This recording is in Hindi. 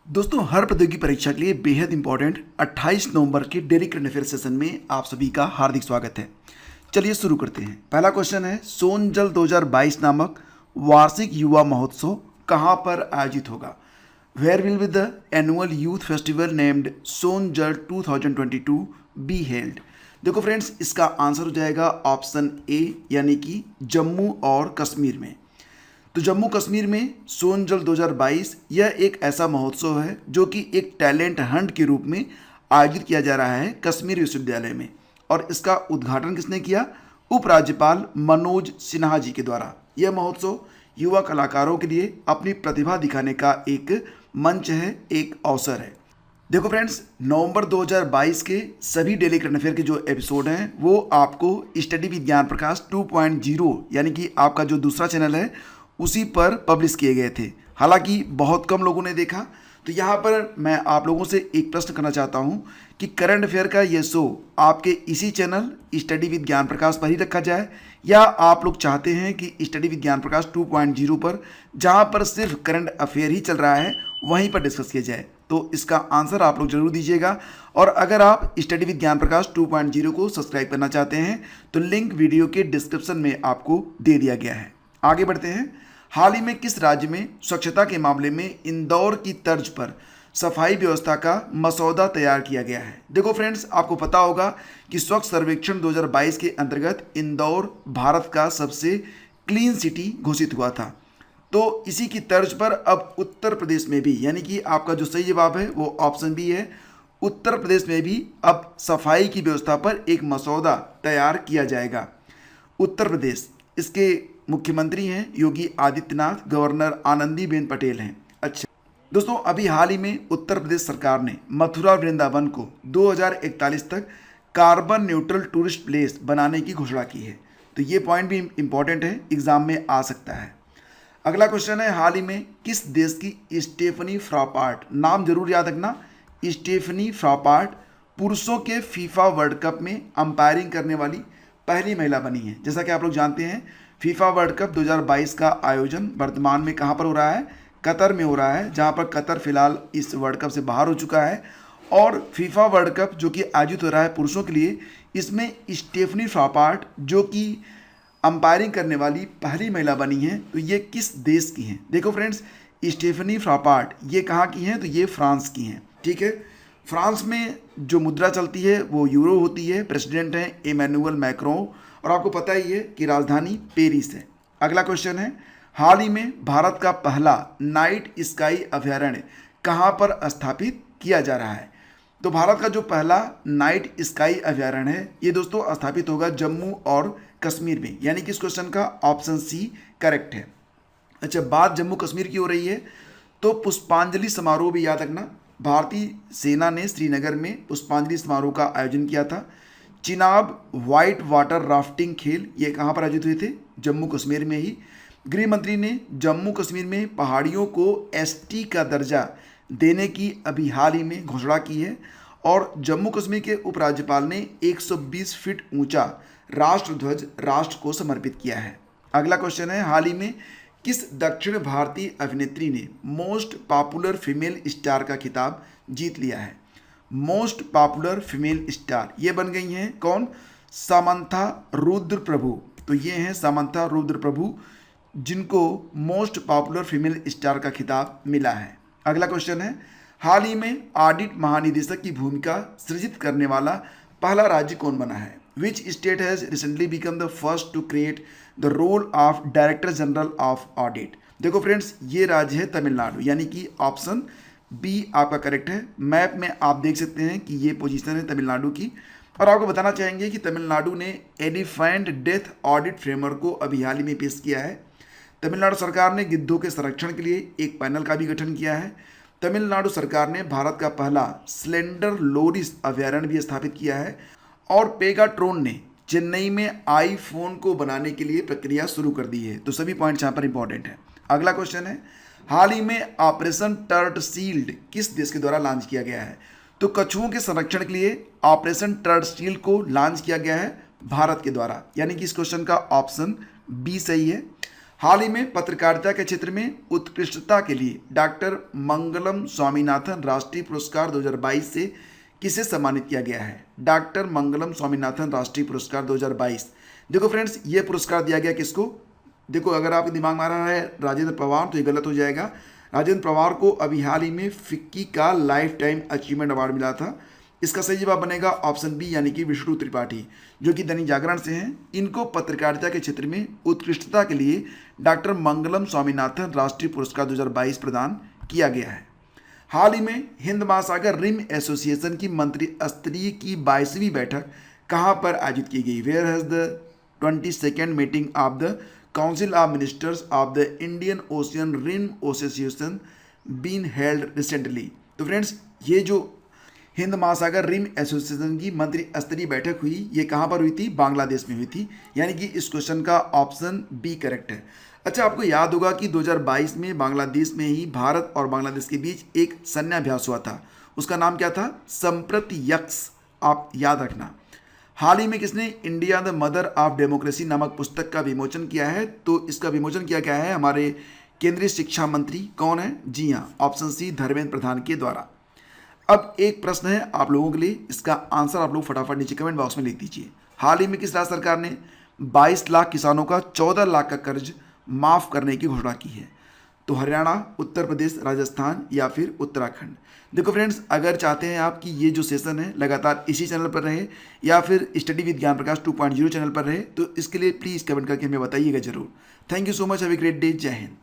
दोस्तों, हर प्रतियोगी परीक्षा के लिए बेहद इंपॉर्टेंट 28 नवंबर के डेली करंट अफेयर सेशन में आप सभी का हार्दिक स्वागत है। चलिए शुरू करते हैं। पहला क्वेश्चन है, सोन जल 2022 नामक वार्षिक युवा महोत्सव कहाँ पर आयोजित होगा? Where will be the annual youth festival named Sone Jal 2022 be held? देखो फ्रेंड्स, इसका आंसर हो जाएगा ऑप्शन ए, यानी कि जम्मू और कश्मीर में। तो जम्मू कश्मीर में सोन जल 2022 यह एक ऐसा महोत्सव है जो कि एक टैलेंट हंट के रूप में आयोजित किया जा रहा है कश्मीर विश्वविद्यालय में। और इसका उद्घाटन किसने किया? उपराज्यपाल मनोज सिन्हा जी के द्वारा। यह महोत्सव युवा कलाकारों के लिए अपनी प्रतिभा दिखाने का एक मंच है, एक अवसर है। देखो फ्रेंड्स, नवंबर 2022 के सभी डेली करंट अफेयर के जो एपिसोड हैं वो आपको स्टडी विज्ञान प्रकाश 2.0 यानी कि आपका जो दूसरा चैनल है उसी पर पब्लिश किए गए थे। हालांकि बहुत कम लोगों ने देखा, तो यहाँ पर मैं आप लोगों से एक प्रश्न करना चाहता हूँ कि करंट अफेयर का ये शो आपके इसी चैनल स्टडी विद ज्ञान प्रकाश पर ही रखा जाए, या आप लोग चाहते हैं कि स्टडी विद ज्ञान प्रकाश 2.0 पर, जहाँ पर सिर्फ करंट अफेयर ही चल रहा है, वहीं पर डिस्कस किया जाए? तो इसका आंसर आप लोग जरूर दीजिएगा। और अगर आप स्टडी विद ज्ञान प्रकाश 2.0 को सब्सक्राइब करना चाहते हैं तो लिंक वीडियो के डिस्क्रिप्शन में आपको दे दिया गया है। आगे बढ़ते हैं। हाल ही में किस राज्य में स्वच्छता के मामले में इंदौर की तर्ज पर सफाई व्यवस्था का मसौदा तैयार किया गया है? देखो फ्रेंड्स, आपको पता होगा कि स्वच्छ सर्वेक्षण 2022 के अंतर्गत इंदौर भारत का सबसे क्लीन सिटी घोषित हुआ था। तो इसी की तर्ज पर अब उत्तर प्रदेश में भी, यानी कि आपका जो सही जवाब है वो ऑप्शन बी है, उत्तर प्रदेश में भी अब सफाई की व्यवस्था पर एक मसौदा तैयार किया जाएगा। उत्तर प्रदेश, इसके मुख्यमंत्री हैं योगी आदित्यनाथ, गवर्नर आनंदीबेन पटेल हैं। अच्छा दोस्तों, अभी हाल ही में उत्तर प्रदेश सरकार ने मथुरा वृंदावन को 2041 तक कार्बन न्यूट्रल टूरिस्ट प्लेस बनाने की घोषणा की है। तो ये पॉइंट भी इंपॉर्टेंट है, एग्जाम में आ सकता है। अगला क्वेश्चन है, हाल ही में किस देश की स्टेफनी फ्रॉपार्ट, नाम जरूर याद रखना, स्टेफनी फ्रॉपार्ट पुरुषों के फीफा वर्ल्ड कप में अंपायरिंग करने वाली पहली महिला बनी है। जैसा कि आप लोग जानते हैं, फीफा वर्ल्ड कप 2022 का आयोजन वर्तमान में कहाँ पर हो रहा है? कतर में हो रहा है, जहाँ पर कतर फिलहाल इस वर्ल्ड कप से बाहर हो चुका है। और फीफा वर्ल्ड कप जो कि आयोजित हो रहा है पुरुषों के लिए, इसमें स्टेफनी फ्रॉपार्ट जो कि अंपायरिंग करने वाली पहली महिला बनी है। तो ये किस देश की हैं? देखो फ्रेंड्स, स्टेफनी फ्रॉपार्ट ये कहाँ की हैं? तो ये फ्रांस की हैं। ठीक है, फ्रांस में जो मुद्रा चलती है वो यूरो होती है। प्रेसिडेंट हैं इमैनुअल मैक्रों, और आपको पता ही है कि राजधानी पेरिस है। अगला क्वेश्चन है, हाल ही में भारत का पहला नाइट स्काई अभयारण्य कहाँ पर स्थापित किया जा रहा है? तो भारत का जो पहला नाइट स्काई अभयारण्य है ये दोस्तों स्थापित होगा जम्मू और कश्मीर में, यानी कि इस क्वेश्चन का ऑप्शन सी करेक्ट है। अच्छा, बात जम्मू कश्मीर की हो रही है तो पुष्पांजलि समारोह भी याद रखना। भारतीय सेना ने श्रीनगर में पुष्पांजलि समारोह का आयोजन किया था। चिनाब वाइट वाटर राफ्टिंग खेल ये कहाँ पर आयोजित हुए थे? जम्मू कश्मीर में ही। गृह मंत्री ने जम्मू कश्मीर में पहाड़ियों को एसटी का दर्जा देने की अभी हाल ही में घोषणा की है। और जम्मू कश्मीर के उपराज्यपाल ने 120 फीट ऊंचा राष्ट्रध्वज राष्ट्र को समर्पित किया है। अगला क्वेश्चन है, हाल ही में किस दक्षिण भारतीय अभिनेत्री ने मोस्ट पॉपुलर फीमेल स्टार का खिताब जीत लिया है? मोस्ट पॉपुलर फीमेल स्टार ये बन गई हैं कौन? सामंथा रुद्र प्रभु। तो ये हैं सामंथा रुद्र प्रभु, जिनको मोस्ट पॉपुलर फीमेल स्टार का खिताब मिला है। अगला क्वेश्चन है, हाल ही में ऑडिट महानिदेशक की भूमिका सृजित करने वाला पहला राज्य कौन बना है? Which state has recently become the first to create the role of director general of audit? देखो फ्रेंड्स, ये राज्य है तमिलनाडु, यानी कि ऑप्शन बी आपका करेक्ट है। मैप में आप देख सकते हैं कि ये पोजीशन है तमिलनाडु की। और आपको बताना चाहेंगे कि तमिलनाडु ने एलिफेंट डेथ ऑडिट फ्रेमवर्क को अभी हाल ही में पेश किया है। तमिलनाडु सरकार ने गिद्धों के संरक्षण के लिए एक पैनल का भी गठन किया है। तमिलनाडु सरकार ने भारत का पहला स्लेंडर लोरिस अभयारण्य भी स्थापित किया है। और पेगाट्रोन ने चेन्नई में आईफोन को बनाने के लिए प्रक्रिया शुरू कर दी है। तो सभी पॉइंट्स यहाँ पर इंपॉर्टेंट है। अगला क्वेश्चन है, हाल ही में ऑपरेशन टर्ट शील्ड किस देश के द्वारा लॉन्च किया गया है? तो कछुओं के संरक्षण के लिए ऑपरेशन टर्ट शील्ड को लॉन्च किया गया है भारत के द्वारा, यानी कि इस क्वेश्चन का ऑप्शन बी सही है। हाल ही में पत्रकारिता के क्षेत्र में उत्कृष्टता के लिए डॉक्टर मंगलम स्वामीनाथन राष्ट्रीय पुरस्कार 2022 से किसे सम्मानित किया गया है? डॉक्टर मंगलम स्वामीनाथन राष्ट्रीय पुरस्कार 2022। देखो फ्रेंड्स, ये पुरस्कार दिया गया किसको? देखो, अगर आपके दिमाग में आ रहा है राजेंद्र पवार तो ये गलत हो जाएगा। राजेंद्र पवार को अभी हाल ही में फिक्की का लाइफ टाइम अचीवमेंट अवार्ड मिला था। इसका सही जवाब बनेगा ऑप्शन बी, यानी कि विष्णु त्रिपाठी, जो कि दैनिक जागरण से हैं। इनको पत्रकारिता के क्षेत्र में उत्कृष्टता के लिए डॉक्टर मंगलम स्वामीनाथन राष्ट्रीय पुरस्कार 2022 प्रदान किया गया है। हाल ही में हिंद महासागर रिम एसोसिएशन की मंत्री स्तरीय की 22वीं बैठक कहाँ पर आयोजित की गई? Where has the 22nd meeting of the council of ministers of the Indian Ocean Rim Association been held recently. तो फ्रेंड्स, ये जो हिंद महासागर रिम एसोसिएशन की मंत्री स्तरीय बैठक हुई, ये कहाँ पर हुई थी? बांग्लादेश में हुई थी, यानी कि इस क्वेश्चन का ऑप्शन बी करेक्ट है। अच्छा, आपको याद होगा कि 2022 में बांग्लादेश में ही भारत और बांग्लादेश के बीच एक सैन्याभ्यास हुआ था। उसका नाम क्या था? संप्रति यक्स, आप याद रखना। हाल ही में किसने India the mother of democracy नामक पुस्तक का विमोचन किया है? तो इसका विमोचन किया गया है हमारे केंद्रीय शिक्षा मंत्री, कौन है? जी हाँ, ऑप्शन सी, धर्मेंद्र प्रधान के द्वारा। अब एक प्रश्न है आप लोगों के लिए, इसका आंसर आप लोग फटाफट नीचे कमेंट बॉक्स में लिख दीजिए। हाल ही में किस राज्य सरकार ने 22 लाख किसानों का 14 लाख का कर्ज माफ करने की घोषणा की है? तो हरियाणा, उत्तर प्रदेश, राजस्थान या फिर उत्तराखंड। देखो फ्रेंड्स, अगर चाहते हैं आप कि ये जो सेशन है लगातार इसी चैनल पर रहे या फिर स्टडी विद ज्ञान प्रकाश 2.0 चैनल पर रहे, तो इसके लिए प्लीज़ कमेंट करके हमें बताइएगा जरूर। Thank you so much, have a great day. जय हिंद।